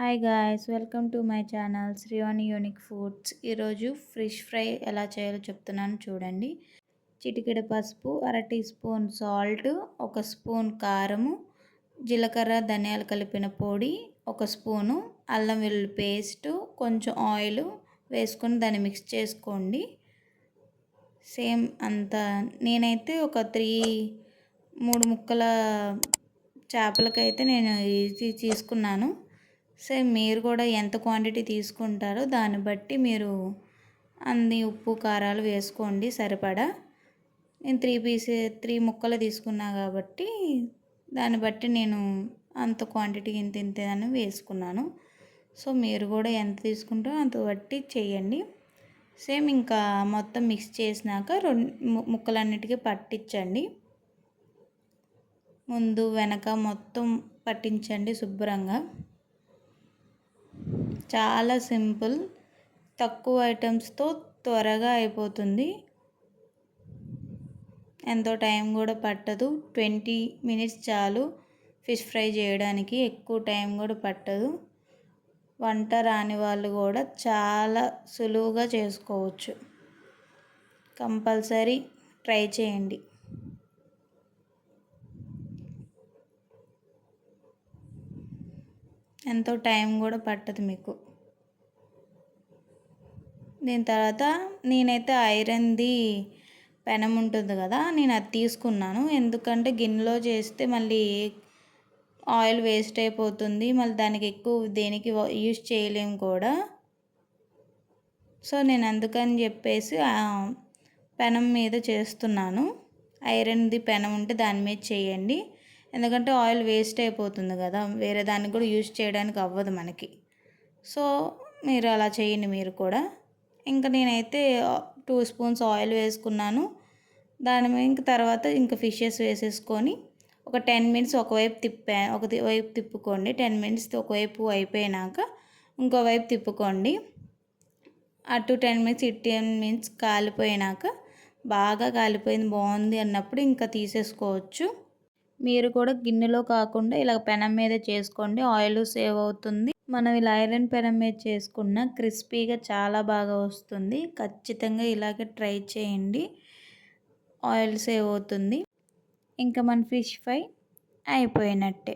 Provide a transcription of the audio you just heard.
Hi guys, welcome to my channel Srivani unique foods. ఈరోజు fish fry ఎలా చేయాలో చెప్తున్నాను చూడండి. చిటికెడు పసుపు, అర టీ స్పూన్ సాల్ట్, ఒక స్పూన్ కారము, జీలకర్ర ధనియాలు కలిపిన పొడి, ఒక స్పూను అల్లం వెల్లుల్లి పేస్టు, కొంచెం ఆయిల్ వేసుకొని దాన్ని మిక్స్ చేసుకోండి. సేమ్ అంతా నేనైతే ఒక 3 ముక్కల చేపలకైతే నేను ఇది తీసుకున్నాను. సేమ్ మీరు కూడా ఎంత క్వాంటిటీ తీసుకుంటారో దాన్ని బట్టి మీరు అన్ని ఉప్పు కారాలు వేసుకోండి సరిపడా. నేను 3 ముక్కలు తీసుకున్నా కాబట్టి దాన్ని బట్టి నేను అంత క్వాంటిటీ ఇంత అని వేసుకున్నాను. సో మీరు కూడా ఎంత తీసుకుంటారో అంత బట్టి చేయండి. సేమ్ ఇంకా మొత్తం మిక్స్ చేసినాక ముక్కలన్నిటికీ పట్టించండి. ముందు వెనక మొత్తం పట్టించండి శుభ్రంగా. చాలా సింపుల్, తక్కువ ఐటమ్స్తో త్వరగా అయిపోతుంది. ఎంతో టైం కూడా పట్టదు. 20 మినిట్స్ చాలు ఫిష్ ఫ్రై చేయడానికి, ఎక్కువ టైం కూడా పట్టదు. వంట రాని వాళ్ళు కూడా చాలా సులువుగా చేసుకోవచ్చు. కంపల్సరీ ట్రై చేయండి. ఎంతో టైం కూడా పట్టదు మీకు. దీని తర్వాత నేనైతే ఐరన్ది పెనం ఉంటుంది కదా, నేను అది తీసుకున్నాను. ఎందుకంటే గిన్నెలో చేస్తే మళ్ళీ ఆయిల్ వేస్ట్ అయిపోతుంది, మళ్ళీ దానికి ఎక్కువ దేనికి యూజ్ చేయలేము కూడా. సో నేను అందుకని చెప్పేసి పెనం మీద చేస్తున్నాను. ఐరన్ది పెనం ఉంటే దాని మీద చేయండి. ఎందుకంటే ఆయిల్ వేస్ట్ అయిపోతుంది కదా, వేరే దానికి కూడా యూజ్ చేయడానికి అవ్వదు మనకి. సో మీరు అలా చేయండి మీరు కూడా. ఇంకా నేనైతే 2 స్పూన్స్ ఆయిల్ వేసుకున్నాను. దాని మీద ఇంక తర్వాత ఇంకా ఫిషెస్ వేసేసుకొని ఒక 10 మినిట్స్ ఒకవైపు తిప్పుకోండి. 10 మినిట్స్ ఒకవైపు అయిపోయినాక ఇంకోవైపు తిప్పుకోండి. అటు 10 మినిట్స్ ఇటు 10 మినిట్స్ కాలిపోయినాక బాగా కాలిపోయింది బాగుంది అన్నప్పుడు ఇంకా తీసేసుకోవచ్చు. మీరు కూడా గిన్నెలో కాకుండా ఇలా పెనం మీద చేసుకోండి, ఆయిల్ సేవ్ అవుతుంది. మనం ఇలా ఐరన్ పెనం మీద చేసుకున్న క్రిస్పీగా చాలా బాగా వస్తుంది. ఖచ్చితంగా ఇలాగే ట్రై చేయండి, ఆయిల్ సేవ్ అవుతుంది. ఇంకా మన ఫిష్ ఫ్రై అయిపోయినట్టే.